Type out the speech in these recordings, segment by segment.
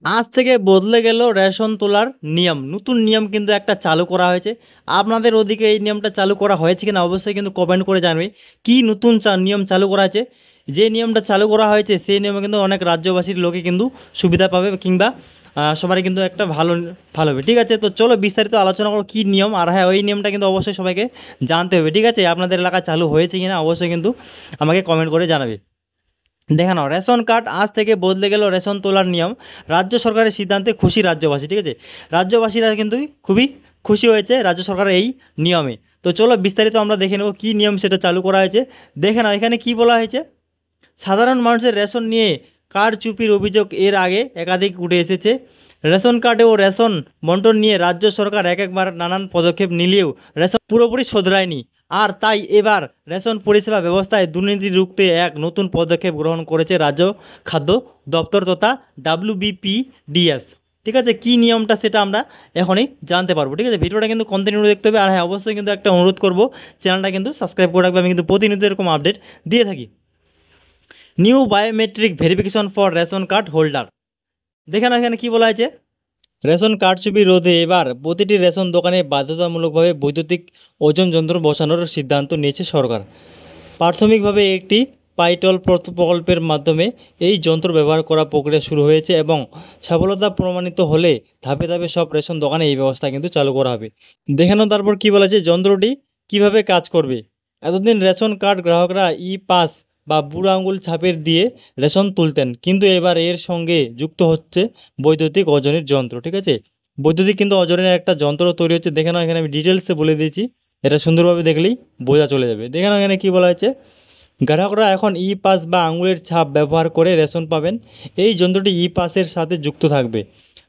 আজ থেকে বদলে গেল রেশন তোলার নিয়ম। নতুন নিয়ম কিন্তু একটা চালু করা হয়েছে। আপনাদের ওদিকে এই নিয়মটা চালু করা হয়েছে কিনা অবশ্যই কিন্তু কমেন্ট করে জানবে। কি নতুন নিয়ম চালু করা আছে? যে নিয়মটা চালু করা হয়েছে সেই নিয়মে কিন্তু অনেক রাজ্যবাসীর লোকে কিন্তু সুবিধা পাবে, কিংবা সবারই কিন্তু একটা ভালো ভালো হবে। ঠিক আছে, তো চলো বিস্তারিত আলোচনা করো কী নিয়ম। আর হ্যাঁ, ওই নিয়মটা কিন্তু অবশ্যই সবাইকে জানতে হবে। ঠিক আছে, আপনাদের এলাকায় চালু হয়েছে কিনা অবশ্যই কিন্তু আমাকে কমেন্ট করে জানাবে। দেখে নাও, রেশন কার্ড আজ থেকে বদলে গেল রেশন তোলার নিয়ম। রাজ্য সরকারের সিদ্ধান্তে খুশি রাজ্যবাসী। ঠিক আছে, রাজ্যবাসীরা কিন্তু খুবই খুশি হয়েছে রাজ্য সরকারের এই নিয়মে। তো চলো বিস্তারিত আমরা দেখে নেব কী নিয়ম সেটা চালু করা হয়েছে। দেখে নাও এখানে কি বলা হয়েছে। সাধারণ মানুষের রেশন নিয়ে কারচুপির অভিযোগ এর আগে একাধিক উঠে এসেছে। রেশন কার্ডে ও রেশন বন্টন নিয়ে রাজ্য সরকার একবার নানান পদক্ষেপ নিলেও রেশন পুরোপুরি শোধরায়নি। আর তাই এবার রেশন পরিষেবা ব্যবস্থায় দুর্নীতি রুখতে এক নতুন পদক্ষেপ গ্রহণ করেছে রাজ্য খাদ্য দপ্তর তথা WBPDS। ঠিক আছে, কী নিয়মটা সেটা আমরা এখনই জানতে পারবো। ঠিক আছে, ভিডিওটা কিন্তু কন্টিনিউ দেখতে হবে। আর হ্যাঁ, অবশ্যই কিন্তু একটা অনুরোধ করবো, চ্যানেলটা কিন্তু সাবস্ক্রাইব করে রাখবে। আমি কিন্তু প্রতিনিয়ত এরকম আপডেট দিয়ে থাকি। New biometric verification for ration card holder. দেখে না এখানে কী বলা হয়েছে। রেশন কারচুপি রোধে এবার প্রতিটি রেশন দোকানে বাধ্যতামূলকভাবে বৈদ্যুতিক ওজন যন্ত্র বসানোর সিদ্ধান্ত নিয়েছে সরকার। প্রাথমিকভাবে একটি পাইটল প্রকল্পের মাধ্যমে এই যন্ত্র ব্যবহার করা প্রক্রিয়া শুরু হয়েছে এবং সফলতা প্রমাণিত হলে ধাপে ধাপে সব রেশন দোকানে এই ব্যবস্থা কিন্তু চালু করা হবে। দেখে নাও তারপর কী বলেছে, যন্ত্রটি কিভাবে কাজ করবে। এতদিন রেশন কার্ড গ্রাহকরা পাস বা বুড়ো আঙুল ছাপের দিয়ে রেশন তুলতেন, কিন্তু এবার এর সঙ্গে যুক্ত হচ্ছে বৈদ্যুতিক ওজনের যন্ত্র। ঠিক আছে, বৈদ্যুতিক কিন্তু ওজনের একটা যন্ত্র তৈরি হচ্ছে। দেখে নাও এখানে আমি ডিটেলসে বলে দিয়েছি, এটা সুন্দরভাবে দেখলেই বোঝা চলে যাবে। দেখে নাও এখানে কী বলা হয়েছে। গ্রাহকরা এখন পাস বা আঙুলের ছাপ ব্যবহার করে রেশন পাবেন। এই যন্ত্রটি পাসের সাথে যুক্ত থাকবে।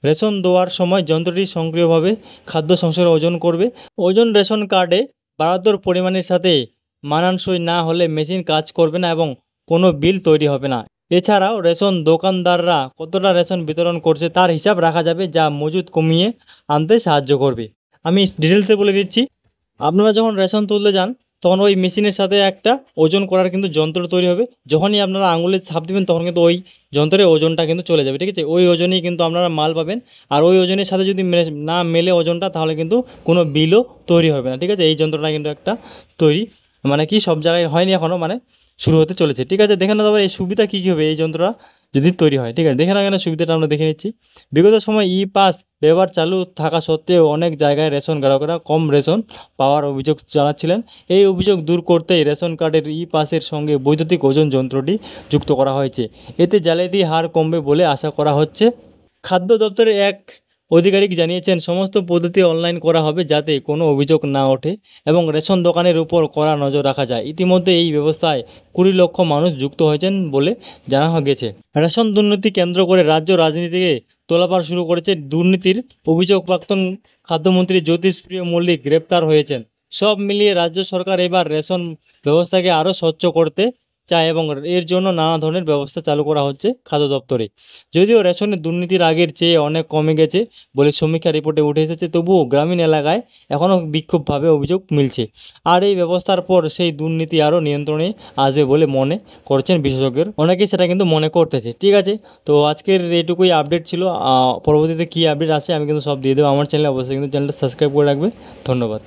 রেশন দেওয়ার সময় যন্ত্রটি সক্রিয়ভাবে খাদ্য সংসারের ওজন করবে। ওজন রেশন কার্ডে বরাদ্দর পরিমাণের সাথে মানানসই না হলে মেশিন কাজ করবে না এবং কোনো বিল তৈরি হবে না। এছাড়াও রেশন দোকানদাররা কতটা রেশন বিতরণ করছে তার হিসাব রাখা যাবে, যা মজুদ কমিয়ে আনতে সাহায্য করবে। আমি ডিটেলসে বলে দিচ্ছি। আপনারা যখন রেশন তুলতে যান তখন ওই মেশিনের সাথে একটা ওজন করার কিন্তু যন্ত্র তৈরি হবে। যখনই আপনারা আঙুলের ছাপ দেবেন তখন কিন্তু ওই যন্ত্রের ওজনটা কিন্তু চলে যাবে। ঠিক আছে, ওই ওজনেই কিন্তু আপনারা মাল পাবেন। আর ওই ওজনের সাথে যদি না মেলে ওজনটা, তাহলে কিন্তু কোনো বিলও তৈরি হবে না। ঠিক আছে, এই যন্ত্রটা কিন্তু একটা তৈরি, মানে কি সব জায়গায় হয়নি এখনও, মানে শুরু হতে চলেছে। ঠিক আছে, দেখে না তারপর এই সুবিধা কী কী হবে এই যন্ত্রটা যদি তৈরি হয়। ঠিক আছে, দেখে না কেন সুবিধাটা আমরা দেখে নিচ্ছি। বিগত সময় পাস ব্যবহার চালু থাকা সত্ত্বেও অনেক জায়গায় রেশন গ্রাহকরা কম রেশন পাওয়ার অভিযোগ জানাচ্ছিলেন। এই অভিযোগ দূর করতেই রেশন কার্ডের পাসের সঙ্গে বৈদ্যুতিক ওজন যন্ত্রটি যুক্ত করা হয়েছে। এতে জালিয়াতির হার কমবে বলে আশা করা হচ্ছে। খাদ্য দপ্তরের এক আধিকারিক জানিয়েছেন, সমস্ত পদ্ধতি অনলাইন করা হবে যাতে কোনো অভিযোগ না ওঠে এবং রেশন দোকানের উপর কড়া নজর রাখা যায়। ইতিমধ্যে এই ব্যবস্থায় 20 লক্ষ মানুষ যুক্ত হয়েছেন বলে জানা গেছে। রেশন দুর্নীতি কেন্দ্র করে রাজ্য রাজনীতিকে তোলাপাড় শুরু করেছে। দুর্নীতির অভিযোগ প্রাক্তন খাদ্যমন্ত্রী জ্যোতিষপ্রিয় মল্লিক গ্রেপ্তার হয়েছেন। সব মিলিয়ে রাজ্য সরকার এবার রেশন ব্যবস্থাকে আরও স্বচ্ছ করতে চায় এবং এর জন্য নানা ধরনের ব্যবস্থা চালু করা হচ্ছে খাদ্য দপ্তরে। যদিও রেশনের দুর্নীতির আগের চেয়ে অনেক কমে গেছে বলে সমীক্ষা রিপোর্টে উঠে এসেছে, তবুও গ্রামীণ এলাকায় এখনও বিক্ষোভভাবে অভিযোগ মিলছে। আর এই ব্যবস্থার পর সেই দুর্নীতি আরও নিয়ন্ত্রণে আসবে বলে মনে করছেন বিশেষজ্ঞর, অনেকেই সেটা কিন্তু মনে করতেছে। ঠিক আছে, তো আজকের এইটুকুই আপডেট ছিল। পরবর্তীতে কী আপডেট আসে আমি কিন্তু সব দিয়ে দেবো আমার চ্যানেলে। অবশ্যই কিন্তু চ্যানেলটা সাবস্ক্রাইব করে রাখবে। ধন্যবাদ।